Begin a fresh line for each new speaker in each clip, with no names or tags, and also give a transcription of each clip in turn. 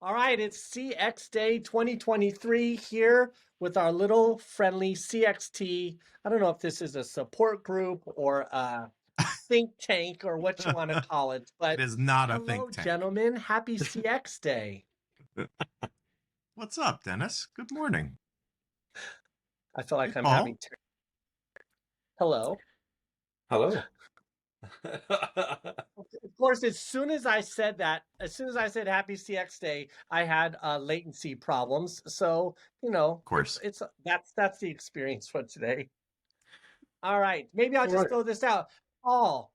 All right, it's CX Day 2023 here with our little friendly CXT. I don't know if this is a support group or a think tank or what you want to call it,
It
but
is not a
hello,
think tank.
gentlemen. Happy CX Day.
What's up, Dennis? Good morning.
I feel
Hey,
like I'm having.
Paul.
Hello.
Hello.
Of course, as soon as I said Happy CX Day, I had latency problems. So
Of course.
it's that's the experience for today. All right, maybe I'll
All
just
right.
throw this out. Paul,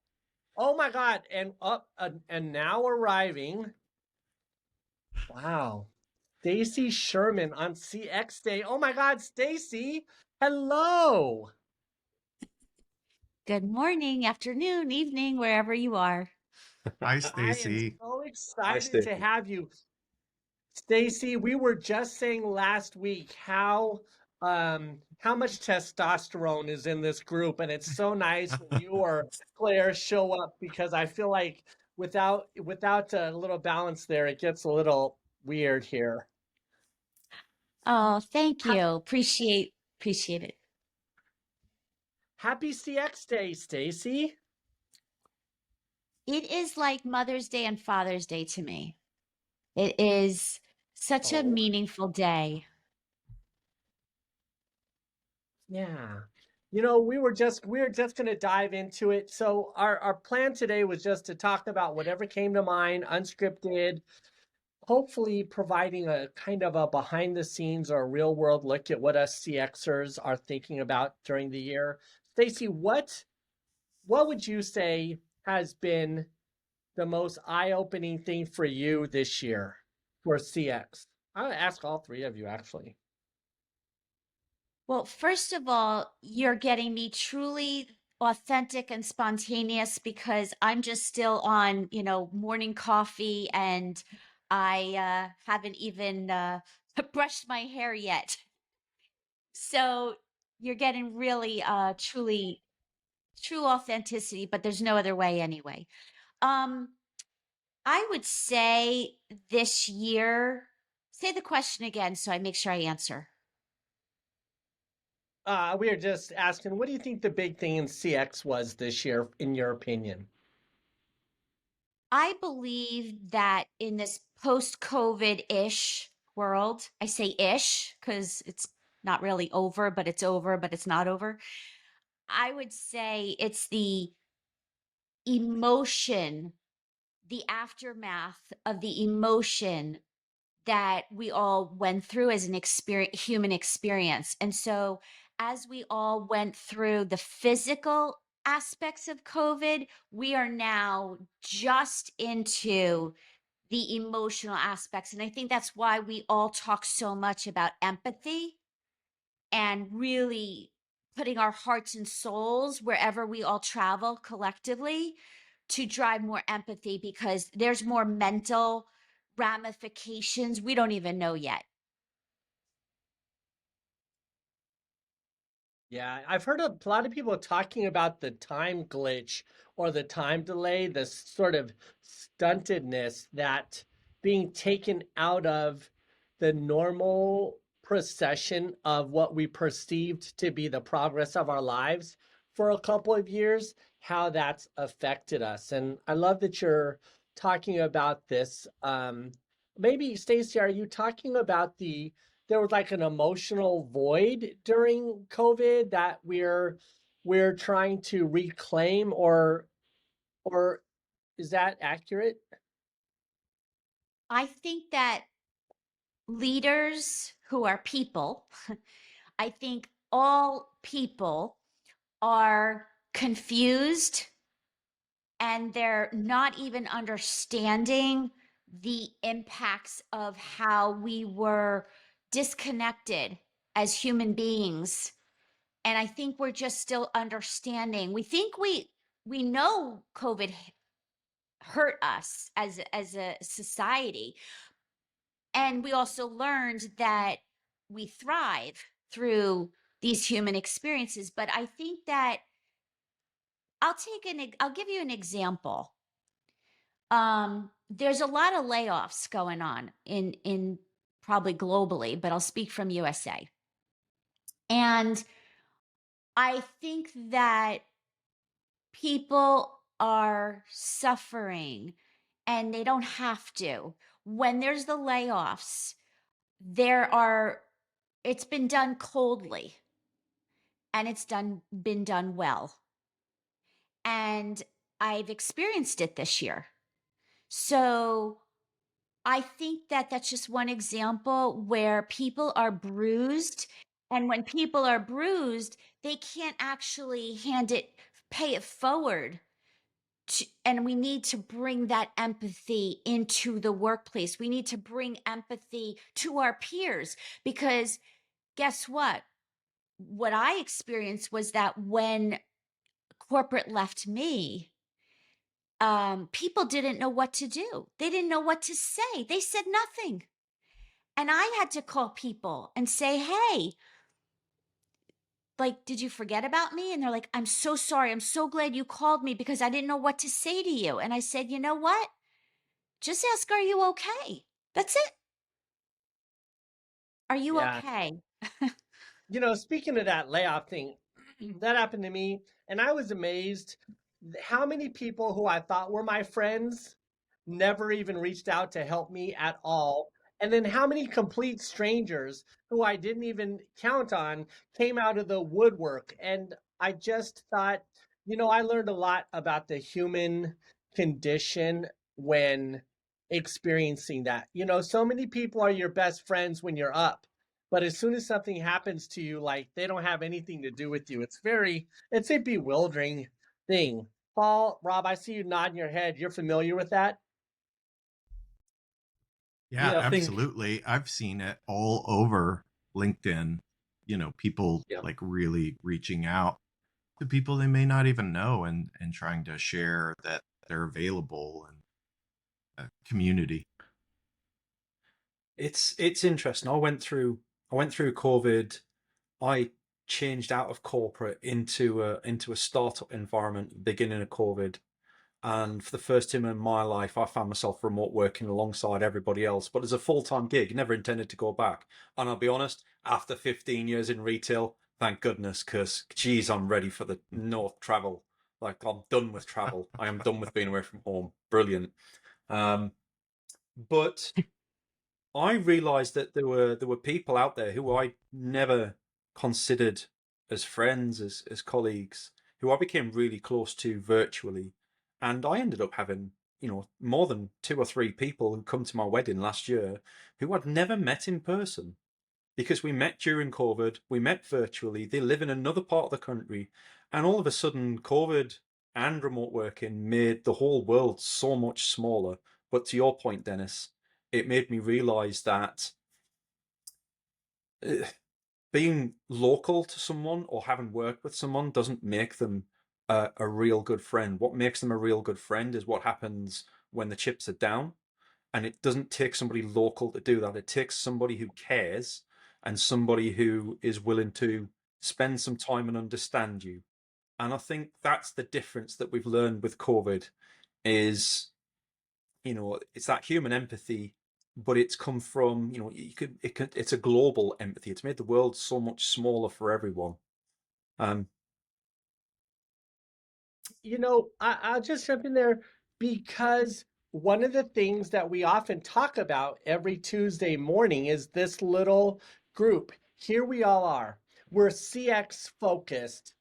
oh my God, and up and now arriving. Wow, Stacy Sherman on CX Day. Oh my God, Stacy, hello.
Good morning, afternoon, evening, wherever you are.
Hi,
I am
Stacy.
so
Hi,
excited to
Stacy.
have you. Stacy, we were just saying last week how much testosterone is in this group, and it's so nice when you or Claire show up because I feel like without a little balance there, it gets a little weird here.
Oh, thank
Ha-
you. Appreciate it.
Happy CX Day, Stacy.
It is like Mother's Day and Father's Day to me. It is such a
Oh,
meaningful day.
yeah. We were just going to dive into it. So our plan today was just to talk about whatever came to mind, unscripted, hopefully providing a kind of a behind the scenes or real world look at what us CXers are thinking about during the year. Stacy, what would you say has been the most eye-opening thing for you this year for CX? I'll ask all three of you actually.
Well, first of all, you're getting me truly authentic and spontaneous because I'm just still on, morning coffee and I haven't even brushed my hair yet. So you're getting really truly true authenticity, but there's no other way anyway. Um, I would say this year, say the question again so I make sure I answer.
We are just asking, what do you think the big thing in CX was this year, in your opinion?
I believe that in this post COVID ish world, I say ish because it's not really over, but it's not over. I would say it's the emotion, the aftermath of the emotion that we all went through as an human experience. And so as we all went through the physical aspects of COVID, we are now just into the emotional aspects. And I think that's why we all talk so much about empathy and really putting our hearts and souls wherever we all travel collectively to drive more empathy because there's more mental ramifications we don't even know yet.
Yeah, I've heard a lot of people talking about the time glitch or the time delay, the sort of stuntedness that being taken out of the normal procession of what we perceived to be the progress of our lives for a couple of years, how that's affected us. And I love that you're talking about this. Maybe, Stacey, are you talking about there was like an emotional void during COVID that we're trying to reclaim, or is that accurate?
I think that leaders who are people, I think all people are confused and they're not even understanding the impacts of how we were disconnected as human beings. And I think we're just still understanding. We think we know COVID hurt us as a society, and we also learned that we thrive through these human experiences. But I think that I'll give you an example. there's a lot of layoffs going on in probably globally, but I'll speak from USA. And I think that people are suffering and they don't have to. When there's the layoffs, it's been done coldly and been done well. And I've experienced it this year. So I think that that's just one example where people are bruised. And when people are bruised, they can't actually pay it forward. And we need to bring that empathy into the workplace. We need to bring empathy to our peers, because guess what? What I experienced was that when corporate left me, people didn't know what to do. They didn't know what to say. They said nothing. And I had to call people and say, hey, like, did you forget about me? And they're like, I'm so sorry. I'm so glad you called me because I didn't know what to say to you. And I said, you know what? Just ask, are you okay? That's it. Are you
Yeah.
okay?
Speaking of that layoff thing, that happened to me, and I was amazed how many people who I thought were my friends never even reached out to help me at all. And then how many complete strangers who I didn't even count on came out of the woodwork. And I just thought, I learned a lot about the human condition when experiencing that. So many people are your best friends when you're up, but as soon as something happens to you, like they don't have anything to do with you. It's a bewildering thing. Paul, Rob, I see you nodding your head. You're familiar with that?
Yeah,
Yeah, I think
absolutely. I've seen it all over LinkedIn. People
yeah.
like really reaching out to people they may not even know, and trying to share that they're available, and community.
It's interesting. I went through COVID. I changed out of corporate into a startup environment at the beginning of COVID. And for the first time in my life, I found myself remote working alongside everybody else, but as a full-time gig, never intended to go back. And I'll be honest, after 15 years in retail, thank goodness, because geez, I'm ready for the north travel. Like, I'm done with travel. I am done with being away from home. Brilliant. But I realized that there were people out there who I never considered as friends, as colleagues, who I became really close to virtually. And I ended up having, more than 2 or 3 people who come to my wedding last year who I'd never met in person, because we met during COVID, we met virtually. They live in another part of the country, and all of a sudden, COVID and remote working made the whole world so much smaller. But to your point, Dennis, it made me realize that being local to someone or having worked with someone doesn't make them a real good friend. What makes them a real good friend is what happens when the chips are down. And it doesn't take somebody local to do that. It takes somebody who cares and somebody who is willing to spend some time and understand you. And I think that's the difference that we've learned with COVID is, it's that human empathy, but it's come from, it's a global empathy. It's made the world so much smaller for everyone.
I'll just jump in there because one of the things that we often talk about every Tuesday morning is this little group. Here we all are. We're CX focused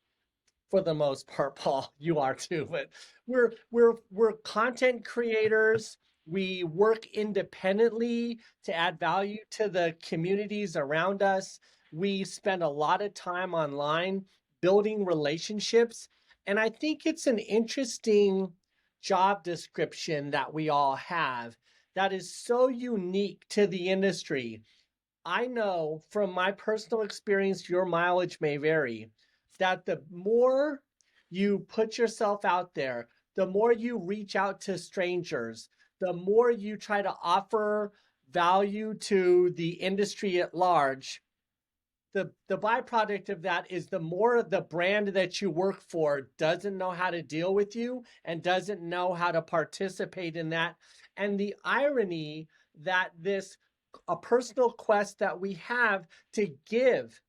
for the most part. Paul, you are too, but we're content creators. We work independently to add value to the communities around us. We spend a lot of time online building relationships. And I think it's an interesting job description that we all have that is so unique to the industry. I know from my personal experience, your mileage may vary, that the more you put yourself out there, the more you reach out to strangers, the more you try to offer value to the industry at large, the byproduct of that is the more the brand that you work for doesn't know how to deal with you and doesn't know how to participate in that and the irony that this a personal quest that we have to give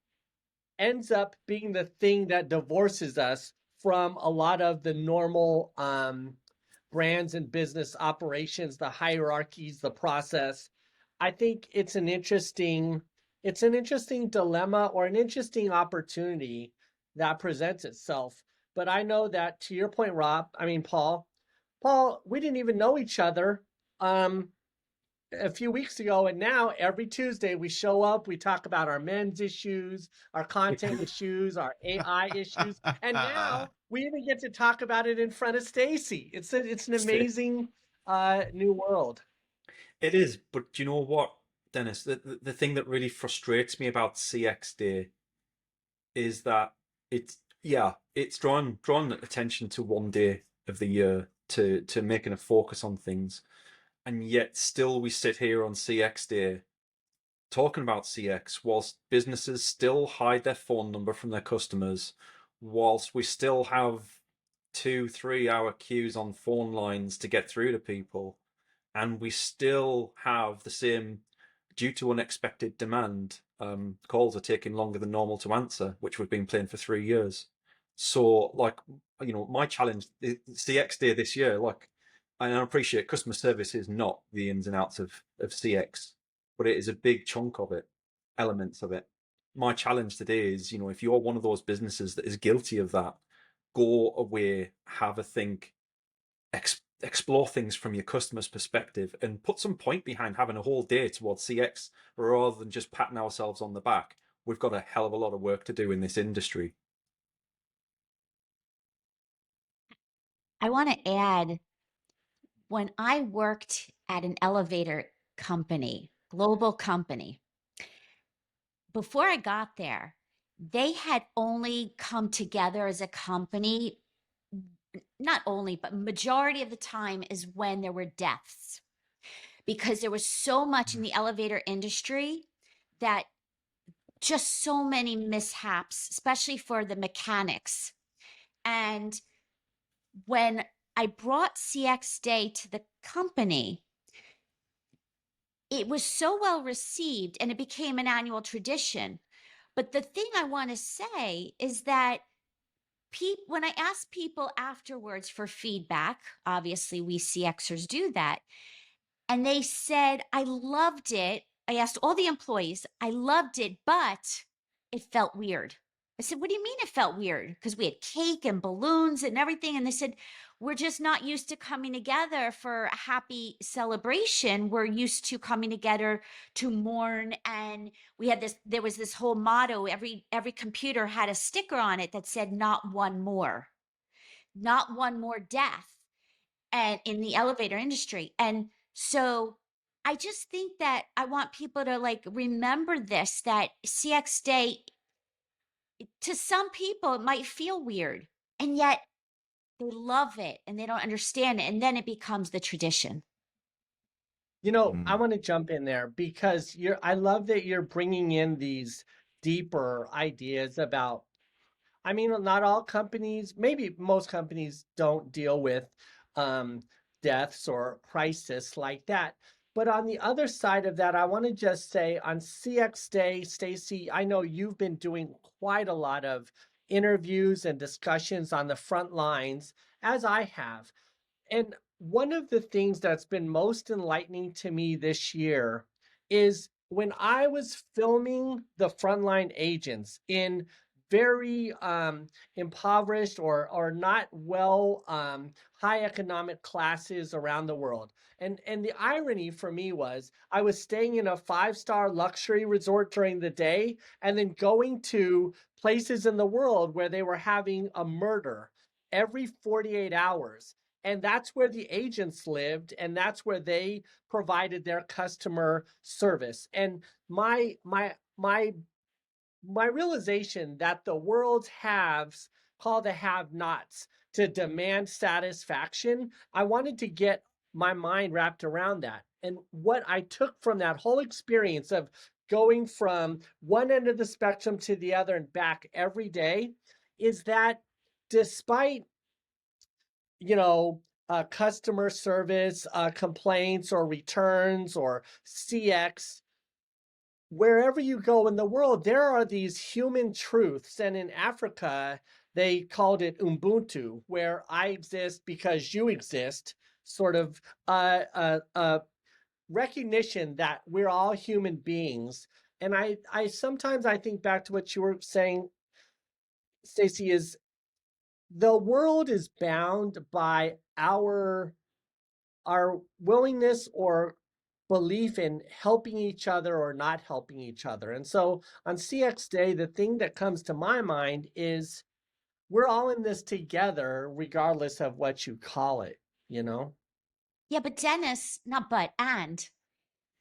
ends up being the thing that divorces us from a lot of the normal brands and business operations, the hierarchies, the process. I think it's an interesting dilemma or an interesting opportunity that presents itself. But I know that, to your point, Rob, I mean Paul, we didn't even know each other um, a few weeks ago, and now every Tuesday we show up, we talk about our men's issues, our content issues, our AI issues, and now we even get to talk about it in front of Stacy. It's an amazing new world.
It is, but do you know what, Dennis? The thing that really frustrates me about CX Day is that it's drawn attention to one day of the year to making a focus on things, and yet still we sit here on CX Day talking about CX whilst businesses still hide their phone number from their customers, whilst we still have 2-3 hour queues on phone lines to get through to people, and we still have the same, due to unexpected demand, calls are taking longer than normal to answer, which we've been playing for 3 years. So, like, my challenge, CX Day this year, like, and I appreciate customer service is not the ins and outs of CX, but it is a big chunk of it, elements of it. My challenge today is, if you're one of those businesses that is guilty of that, go away, have a think, explore things from your customer's perspective, and put some point behind having a whole day towards CX rather than just patting ourselves on the back. We've got a hell of a lot of work to do in this industry.
I want to add, when I worked at an elevator company, global company, before I got there, they had only come together as a company, not only, but majority of the time is when there were deaths, because there was so much in the elevator industry that just so many mishaps, especially for the mechanics. And when I brought CX Day to the company, it was so well received and it became an annual tradition. But the thing I want to say is that when I ask people afterwards for feedback, obviously we CXers do that, and they said, I loved it. I asked all the employees, I loved it, but it felt weird. I said, what do you mean it felt weird? Because we had cake and balloons and everything. And they said, we're just not used to coming together for a happy celebration. We're used to coming together to mourn. And there was this whole motto. Every computer had a sticker on it that said, not one more death, and in the elevator industry. And so I just think that I want people to remember this, that CX Day, to some people, it might feel weird, and yet they love it and they don't understand it. And then it becomes the tradition.
I want to jump in there because I love that you're bringing in these deeper ideas about, I mean, not all companies, maybe most companies don't deal with um, deaths or crisis like that. But on the other side of that, I want to just say on CX Day, Stacy, I know you've been doing quite a lot of interviews and discussions on the front lines, as I have. And one of the things that's been most enlightening to me this year is when I was filming the frontline agents in very impoverished or not well high economic classes around the world. And the irony for me was I was staying in a 5-star luxury resort during the day and then going to places in the world where they were having a murder every 48 hours. And that's where the agents lived, and that's where they provided their customer service. And my realization that the world's haves call the have-nots to demand satisfaction, I wanted to get my mind wrapped around that. And what I took from that whole experience of going from one end of the spectrum to the other and back every day is that despite you know, customer service, complaints or returns or CX, wherever you go in the world, there are these human truths. And in Africa, they called it Ubuntu, where I exist because you exist, sort of recognition that we're all human beings. And I sometimes I think back to what you were saying, Stacy, is the world is bound by our willingness or belief in helping each other or not helping each other. And so on CX Day, the thing that comes to my mind is we're all in this together, regardless of what you call it, you know?
Yeah, but Dennis, not but, and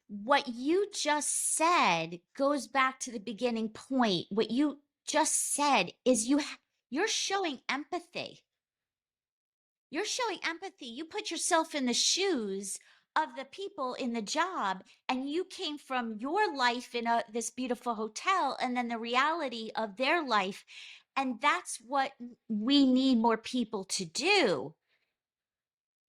what you just said goes back to the beginning point. What you just said is you're showing empathy. You're showing empathy. You put yourself in the shoes of the people in the job, and you came from your life in this beautiful hotel and then the reality of their life. And that's what we need more people to do,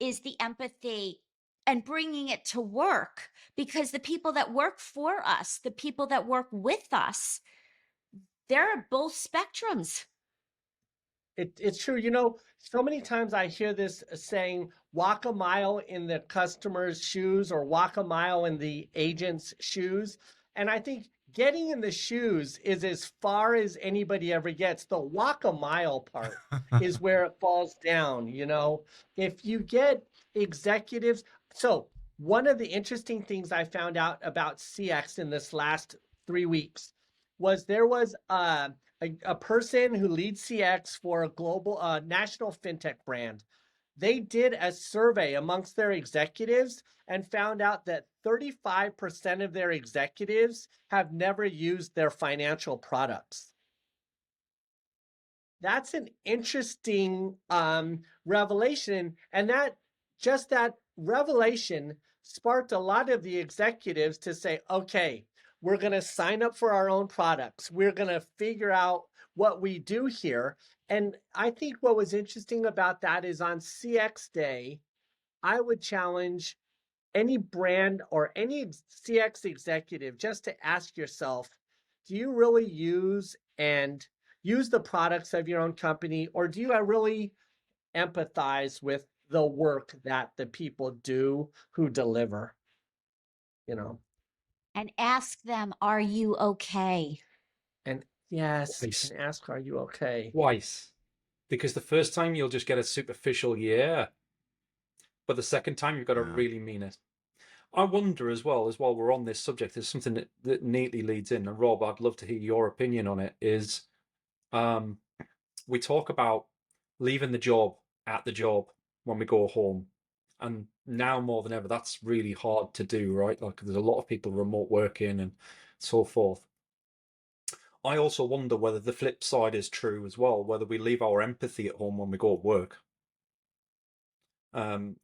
is the empathy and bringing it to work, because the people that work for us, the people that work with us, they're both spectrums.
It's true. You know, so many times I hear this saying, walk a mile in the customer's shoes or walk a mile in the agent's shoes. And I think getting in the shoes is as far as anybody ever gets. The walk a mile part is where it falls down, you know. If you get executives, so one of the interesting things I found out about CX in this last 3 weeks was there was a person who leads CX for a global national fintech brand. They did a survey amongst their executives and found out that 35% of their executives have never used their financial products. That's an interesting revelation. And that revelation sparked a lot of the executives to say, okay, we're going to sign up for our own products. We're going to figure out what we do here. And I think what was interesting about that is on CX Day, I would challenge any brand or any CX executive just to ask yourself, do you really use the products of your own company, or do you really empathize with the work that the people do who deliver, you know?
And ask them, are you okay?
And yes,
Twice.
and ask, are you okay?
Twice. Because the first time you'll just get a superficial yeah, but the second time you've got to
Yeah.
really mean it. I wonder as well, as while we're on this subject, there's something that neatly leads in, and Rob, I'd love to hear your opinion on it, is we talk about leaving the job at the job when we go home. And now more than ever, that's really hard to do, right? Like there's a lot of people remote working and so forth. I also wonder whether the flip side is true as well, whether we leave our empathy at home when we go to work.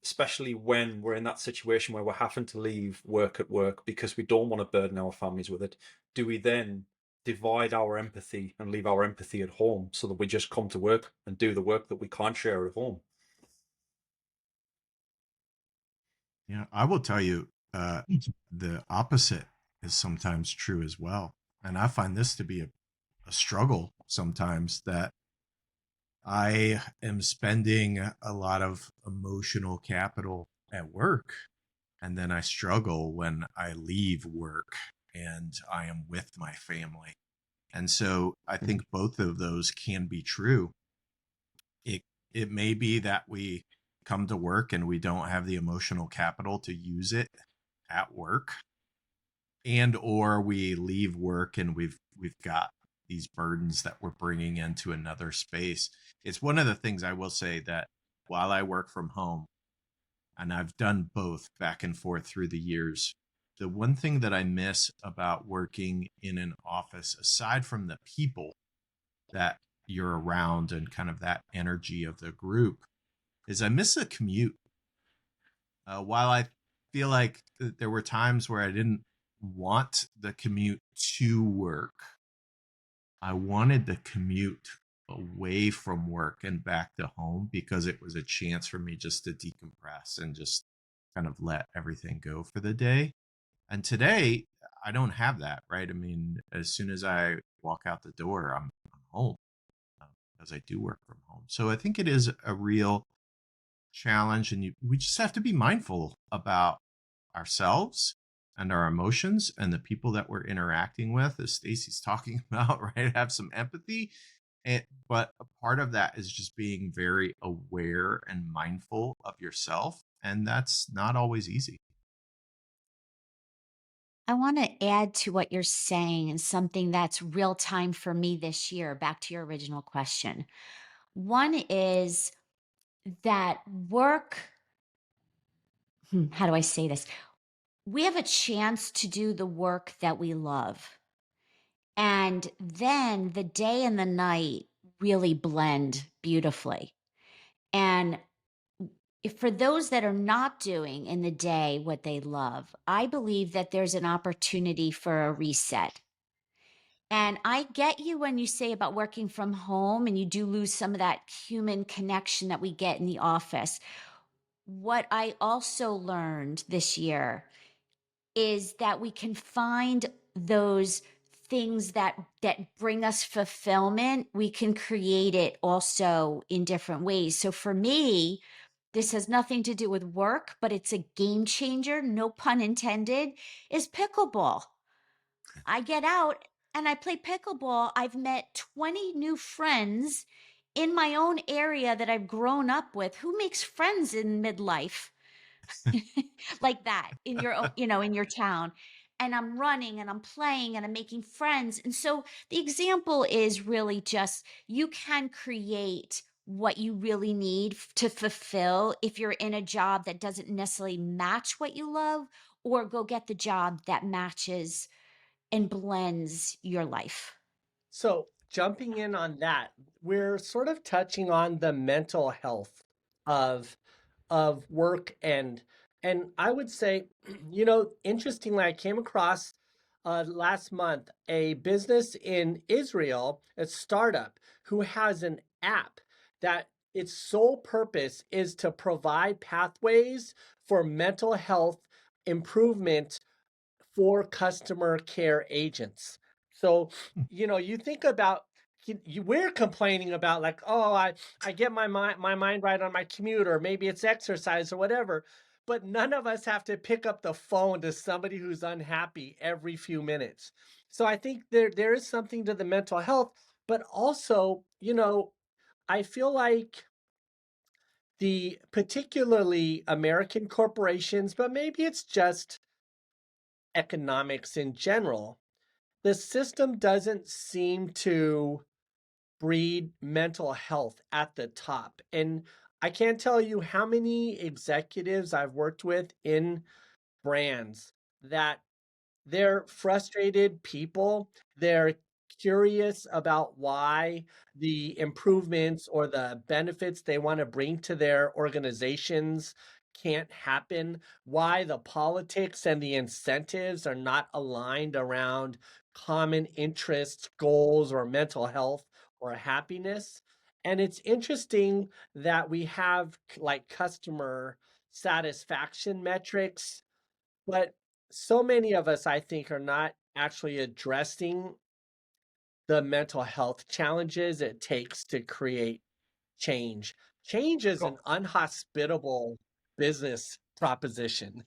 Especially when we're in that situation where we're having to leave work at work because we don't want to burden our families with it. Do we then divide our empathy and leave our empathy at home so that we just come to work and do the work that we can't share at home?
Yeah, I will tell you, the opposite is sometimes true as well. And I find this to be a struggle sometimes, that I am spending a lot of emotional capital at work, and then I struggle when I leave work and I am with my family. And so I think both of those can be true. It may be that we come to work and we don't have the emotional capital to use it at work, and or we leave work and we've got these burdens that we're bringing into another space. It's one of the things I will say, that while I work from home, and I've done both back and forth through the years, the one thing that I miss about working in an office, aside from the people that you're around and kind of that energy of the group, is I miss the commute. While I feel like there were times where I didn't want the commute to work, I wanted the commute away from work and back to home, because it was a chance for me just to decompress and just kind of let everything go for the day. And today, I don't have that, right? I mean, as soon as I walk out the door, I'm home, because I do work from home. So I think it is a real challenge, and we just have to be mindful about ourselves and our emotions and the people that we're interacting with, as Stacy's talking about, right? Have some empathy. But a part of that is just being very aware and mindful of yourself. And that's not always easy.
I want to add to what you're saying and something that's real time for me this year, back to your original question. One is that work, how do I say this? We have a chance to do the work that we love. And then the day and the night really blend beautifully. And for those that are not doing in the day what they love, I believe that there's an opportunity for a reset. And I get you when you say about working from home and you do lose some of that human connection that we get in the office. What I also learned this year is that we can find those things that bring us fulfillment. We can create it also in different ways. So for me, this has nothing to do with work, but it's a game changer, no pun intended, is pickleball. I get out and I play pickleball. I've met 20 new friends in my own area that I've grown up with. Who makes friends in midlife like that in your own, in your town? And I'm running and I'm playing and I'm making friends. And so the example is really just you can create what you really need to fulfill if you're in a job that doesn't necessarily match what you love, or go get the job that matches and blends your life.
So, jumping in on that, we're sort of touching on the mental health of work, and I would say, interestingly, I came across last month a business in Israel, a startup who has an app that its sole purpose is to provide pathways for mental health improvement for customer care agents. So, you think about we're complaining about like, oh, I get my mind right on my commute, or maybe it's exercise or whatever, but none of us have to pick up the phone to somebody who's unhappy every few minutes. So I think there is something to the mental health, but also, I feel like the particularly American corporations, but maybe it's just economics in general, the system doesn't seem to breed mental health at the top. And I can't tell you how many executives I've worked with in brands that they're frustrated people. They're curious about why the improvements or the benefits they want to bring to their organizations can't happen, why the politics and the incentives are not aligned around common interests, goals, or mental health or happiness. And it's interesting that we have like customer satisfaction metrics, but so many of us, I think, are not actually addressing the mental health challenges it takes to create change. Change is an
Got-
unhospitable business proposition.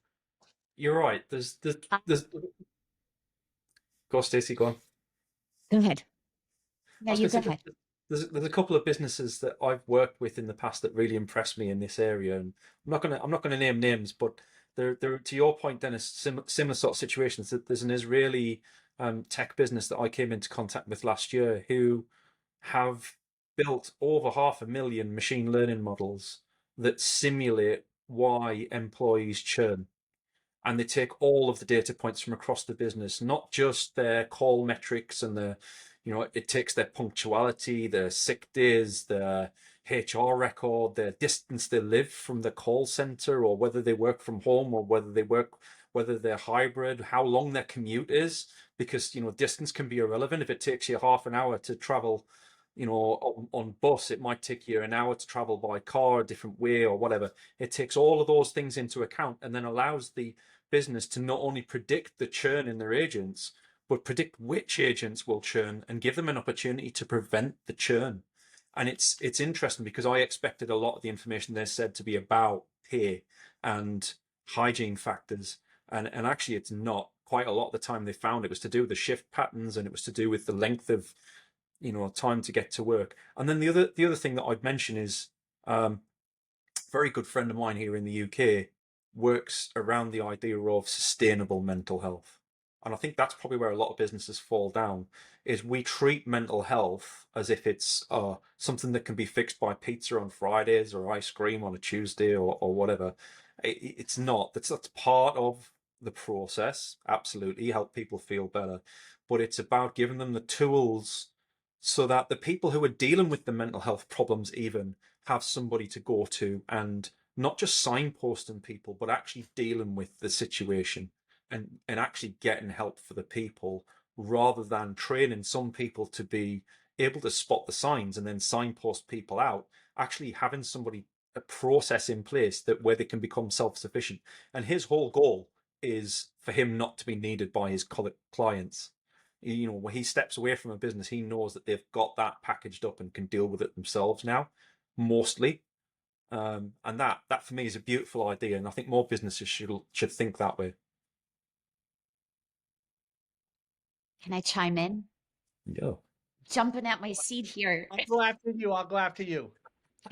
You're right. There's go, Stacy, go on.
Go ahead.
I
No,
was
you
going
go
to say
ahead.
there's a couple of businesses that I've worked with in the past that really impressed me in this area, and I'm not gonna name names, but they're to your point, Dennis, similar sort of situations. There's an Israeli tech business that I came into contact with last year who have built over 500,000 machine learning models that simulate why employees churn, and they take all of the data points from across the business, not just their call metrics and it takes their punctuality, their sick days, their HR record, their distance they live from the call center, or whether they work from home, or whether they're hybrid, how long their commute is, because distance can be irrelevant. If it takes you half an hour to travel You know, on bus, it might take you an hour to travel by car, a different way or whatever. It takes all of those things into account and then allows the business to not only predict the churn in their agents, but predict which agents will churn and give them an opportunity to prevent the churn. And it's interesting because I expected a lot of the information they said to be about pay and hygiene factors. And actually it's not. Quite a lot of the time they found it was to do with the shift patterns, and it was to do with the length of time to get to work. And then the other thing that I'd mention is a very good friend of mine here in the UK works around the idea of sustainable mental health. And I think that's probably where a lot of businesses fall down, is we treat mental health as if it's something that can be fixed by pizza on Fridays or ice cream on a Tuesday or whatever. It's not. That's part of the process. Absolutely, help people feel better. But it's about giving them the tools so that the people who are dealing with the mental health problems even have somebody to go to, and not just signposting people, but actually dealing with the situation and actually getting help for the people, rather than training some people to be able to spot the signs and then signpost people out. Actually having somebody, a process in place that where they can become self-sufficient. And his whole goal is for him not to be needed by his clients. When he steps away from a business, he knows that they've got that packaged up and can deal with it themselves now, mostly. And that for me is a beautiful idea, and I think more businesses should think that way.
Can I chime in?
Yeah.
Jumping at my seat here.
I'll go after you. I'll go after you.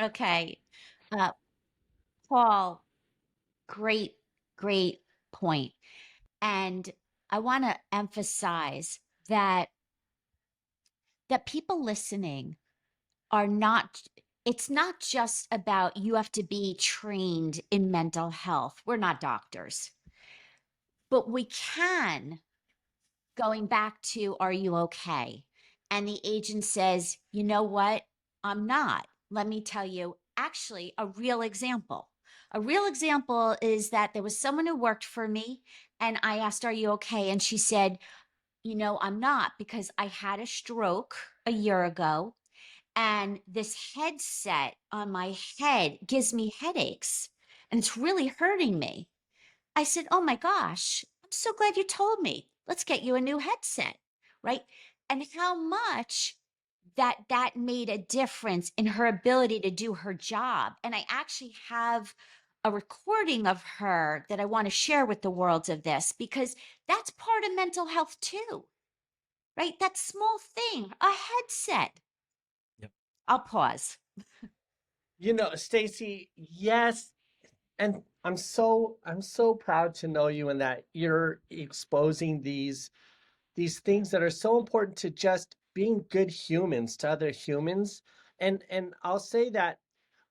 Okay. Paul, great, great point. And I want to emphasize that people listening are not, it's not just about you have to be trained in mental health. We're not doctors. But we can, going back to, are you okay? And the agent says, you know what? I'm not. Let me tell you, actually, a real example. A real example is that there was someone who worked for me, and I asked, are you okay? And she said, I'm not, because I had a stroke a year ago, and this headset on my head gives me headaches, and it's really hurting me. I said, oh my gosh, I'm so glad you told me. Let's get you a new headset, right? And how much that made a difference in her ability to do her job. And I actually have a recording of her that I want to share with the world of this, because that's part of mental health too, right? That small thing, a headset.
Yep.
I'll pause.
Stacy, yes, and I'm so proud to know you and that you're exposing these things that are so important to just being good humans to other humans. And I'll say that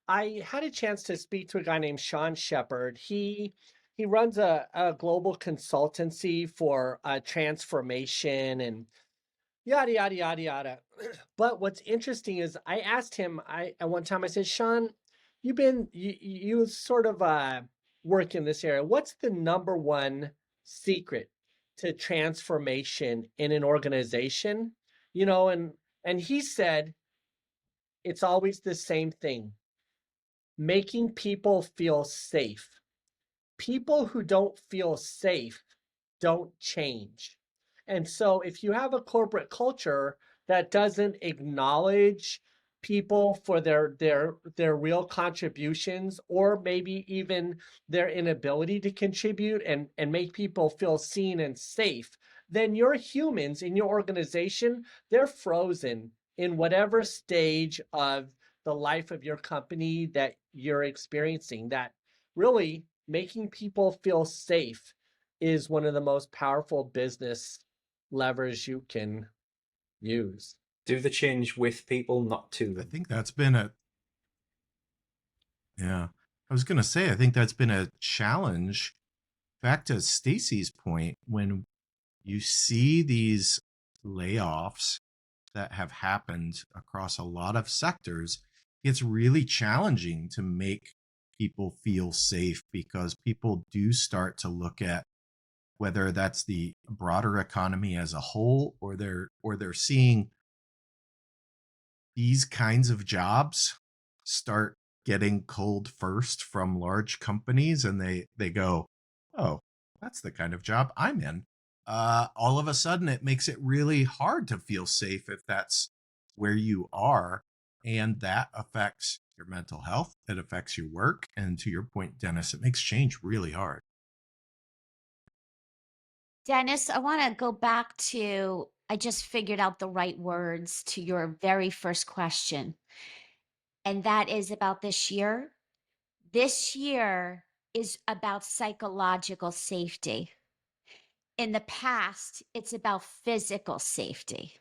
I had a chance to speak to a guy named Sean Shepard. He runs a global consultancy for transformation and yada yada yada yada. But what's interesting is I asked him, I at one time I said, Sean, you sort of work in this area. What's the number one secret to transformation in an organization? And he said it's always the same thing: making people feel safe. People who don't feel safe don't change. And so if you have a corporate culture that doesn't acknowledge people for their real contributions, or maybe even their inability to contribute, and make people feel seen and safe, then your humans in your organization, they're frozen in whatever stage of the life of your company that you're experiencing. That really making people feel safe is one of the most powerful business levers you can use.
Do the change with people, not to
I
them.
think that's been yeah. I was gonna say, I think that's been a challenge. Back to Stacy's point, when you see these layoffs that have happened across a lot of sectors, it's really challenging to make people feel safe, because people do start to look at whether that's the broader economy as a whole, or they're seeing these kinds of jobs start getting cold first from large companies, and they go, oh, that's the kind of job I'm in. All of a sudden it makes it really hard to feel safe if that's where you are. And that affects your mental health. It affects your work. And to your point, Dennis, it makes change really hard.
Dennis, I want to go back to, I just figured out the right words to your very first question. And that is about this year. This year is about psychological safety. In the past, it's about physical safety.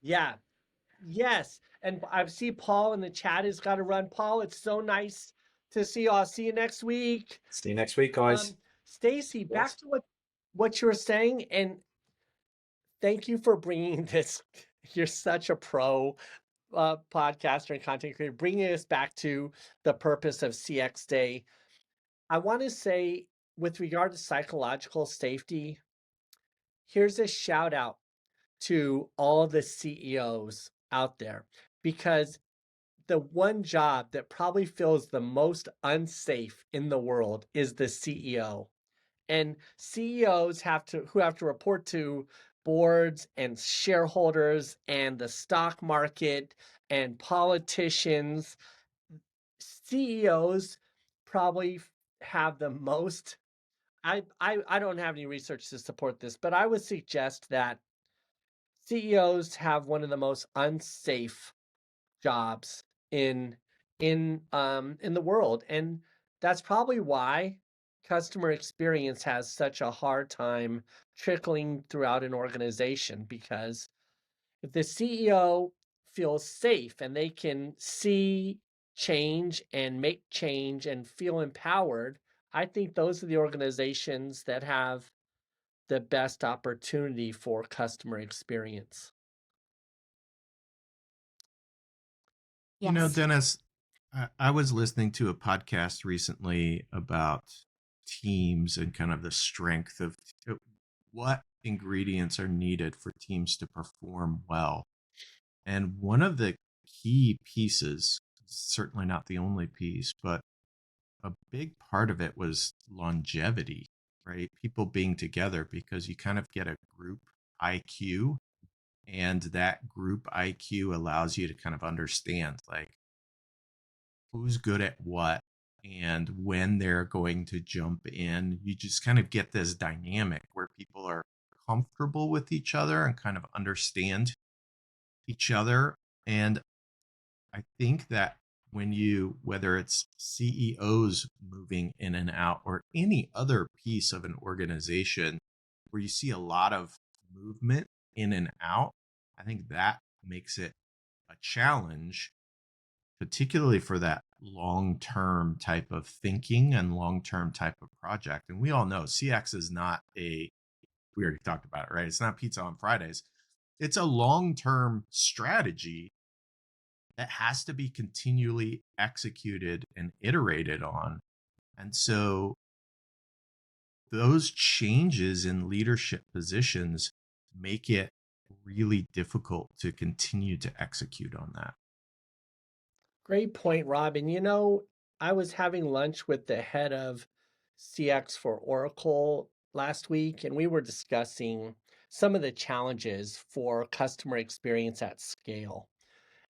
Yeah. Yes. And I see Paul in the chat has got to run. Paul, it's so nice to see you. I'll see you next week.
See you next week, guys.
Stacy, back to what you were saying, and thank you for bringing this. You're such a pro podcaster and content creator, bringing us back to the purpose of CX Day. I want to say, with regard to psychological safety, here's a shout out to all the CEOs out there, because the one job that probably feels the most unsafe in the world is the CEO. And CEOs who have to report to boards and shareholders and the stock market and politicians. CEOs probably have the most. I don't have any research to support this, but I would suggest that CEOs have one of the most unsafe jobs in in the world, and that's probably why customer experience has such a hard time trickling throughout an organization, because if the CEO feels safe and they can see change and make change and feel empowered, I think those are the organizations that have the best opportunity for customer experience.
You know,
Yes.
Dennis, I was listening to a podcast recently about teams and kind of the strength of what ingredients are needed for teams to perform well. And one of the key pieces, certainly not the only piece, but a big part of it was longevity, right? People being together, because you kind of get a group IQ, and that group IQ allows you to kind of understand like who's good at what and when they're going to jump in. You just kind of get this dynamic where people are comfortable with each other and kind of understand each other. And I think that when you, whether it's CEOs moving in and out or any other piece of an organization where you see a lot of movement in and out, I think that makes it a challenge, particularly for that long-term type of thinking and long-term type of project. And we all know CX is not we already talked about it, right? It's not pizza on Fridays. It's a long-term strategy that has to be continually executed and iterated on. And so those changes in leadership positions make it really difficult to continue to execute on that.
Great point, Robin. You know, I was having lunch with the head of CX for Oracle last week, and we were discussing some of the challenges for customer experience at scale.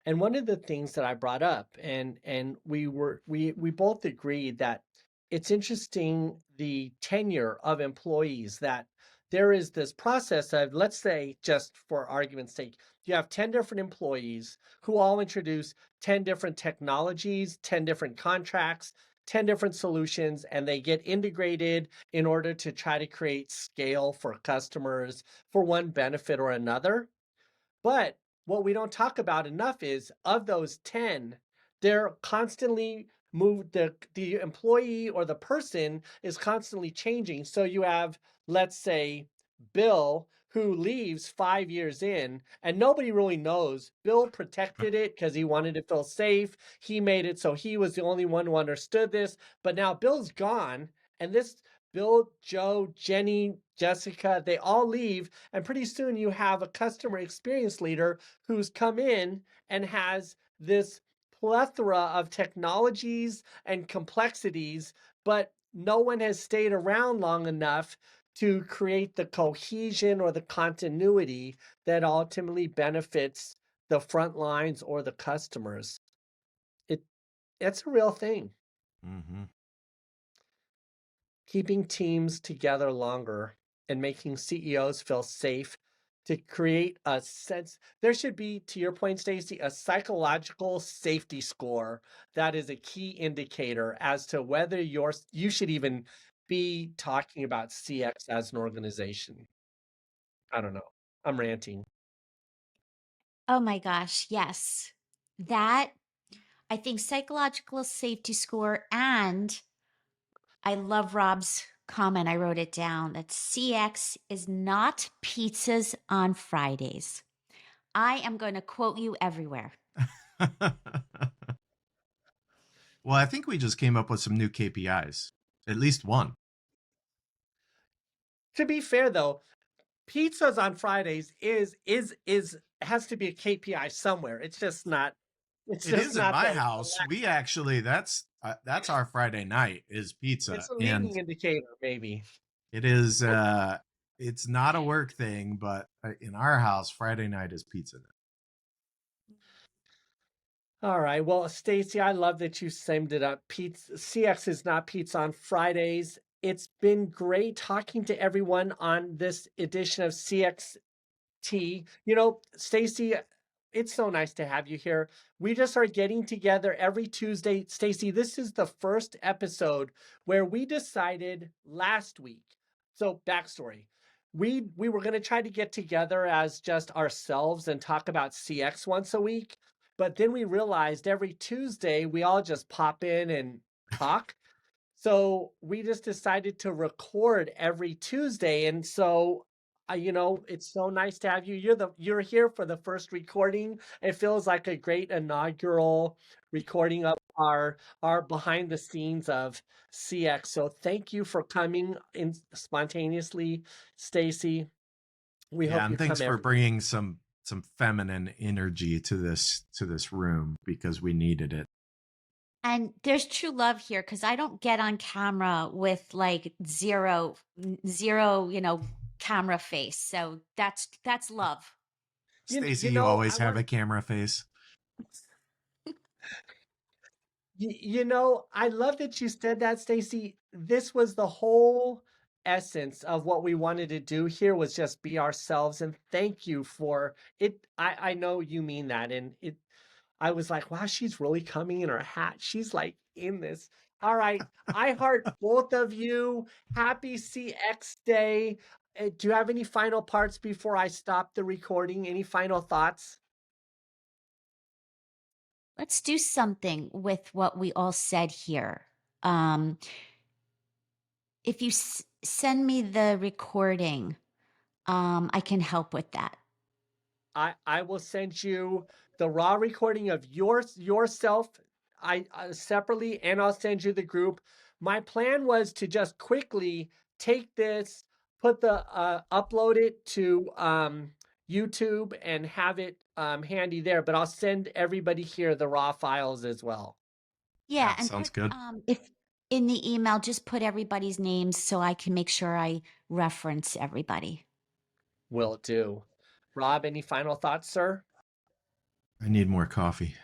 And one of the things that I brought up, and we both agreed that it's interesting, the tenure of employees, that there is this process of, let's say, just for argument's sake, you have 10 different employees who all introduce 10 different technologies, 10 different contracts, 10 different solutions, and they get integrated in order to try to create scale for customers for one benefit or another. But what we don't talk about enough is, of those 10, they're constantly moved, the employee or the person is constantly changing. So you have, let's say, Bill, who leaves 5 years in, and nobody really knows. Bill protected it because he wanted to feel safe. He made it so he was the only one who understood this. But now Bill's gone, and this Bill, Joe, Jenny, Jessica, they all leave. And pretty soon you have a customer experience leader who's come in and has this plethora of technologies and complexities, but no one has stayed around long enough to create the cohesion or the continuity that ultimately benefits the front lines or the customers. It it's a real thing.
Mm-hmm.
Keeping teams together longer and making CEOs feel safe to create a sense. There should be, to your point, Stacy, a psychological safety score that is a key indicator as to whether you should even be talking about CX as an organization. I don't know. I'm ranting.
Oh my gosh, yes. That, I think, psychological safety score. And I love Rob's comment. I wrote it down that CX is not pizzas on Fridays. I am going to quote you everywhere.
Well, I think we just came up with some new KPIs. At least one.
To be fair though, pizzas on Fridays is has to be a KPI somewhere. It's just not. It's
It
just
is at
not
my
the.
house. We actually that's our Friday night is pizza,
It's a leading
and
indicator, maybe.
it is it's not a work thing, but in our house, Friday night is pizza night.
All right. Well, Stacy, I love that you summed it up. Pizza CX is not pizza on Fridays. It's been great talking to everyone on this edition of CX Stacy, it's so nice to have you here. We just are getting together every Tuesday. Stacy, this is the first episode where we decided last week. So, backstory. We were going to try to get together as just ourselves and talk about CX once a week, but then we realized every Tuesday we all just pop in and talk. So we just decided to record every Tuesday. And so, it's so nice to have you. You're here for the first recording. It feels like a great inaugural recording of our behind the scenes of CX. So thank you for coming in spontaneously, Stacy. We
Yeah,
hope
and
you
thanks
come
for
every.
bringing some feminine energy to this room because we needed it.
And there's true love here because I don't get on camera with like zero, camera face. So that's love.
Stacy,
You
you
know,
always
I
have
want
a camera face.
I love that you said that, Stacy. This was the whole essence of what we wanted to do here was just be ourselves. And thank you for it. I know you mean that. And I was like, wow, she's really coming in her hat. She's like in this. All right. I heart both of you. Happy CX Day. Do you have any final parts before I stop the recording? Any final thoughts?
Let's do something with what we all said here. Um, if you send me the recording, I can help with that.
I will send you the raw recording of yourself I separately, and I'll send you the group. My plan was to just quickly take this, put the upload it to YouTube and have it handy there, but I'll send everybody here the raw files as well.
Yeah,
Yeah,
and
sounds
put
good.
if in the email, just put everybody's names so I can make sure I reference everybody.
Will do. Rob, any final thoughts, sir?
I need more coffee.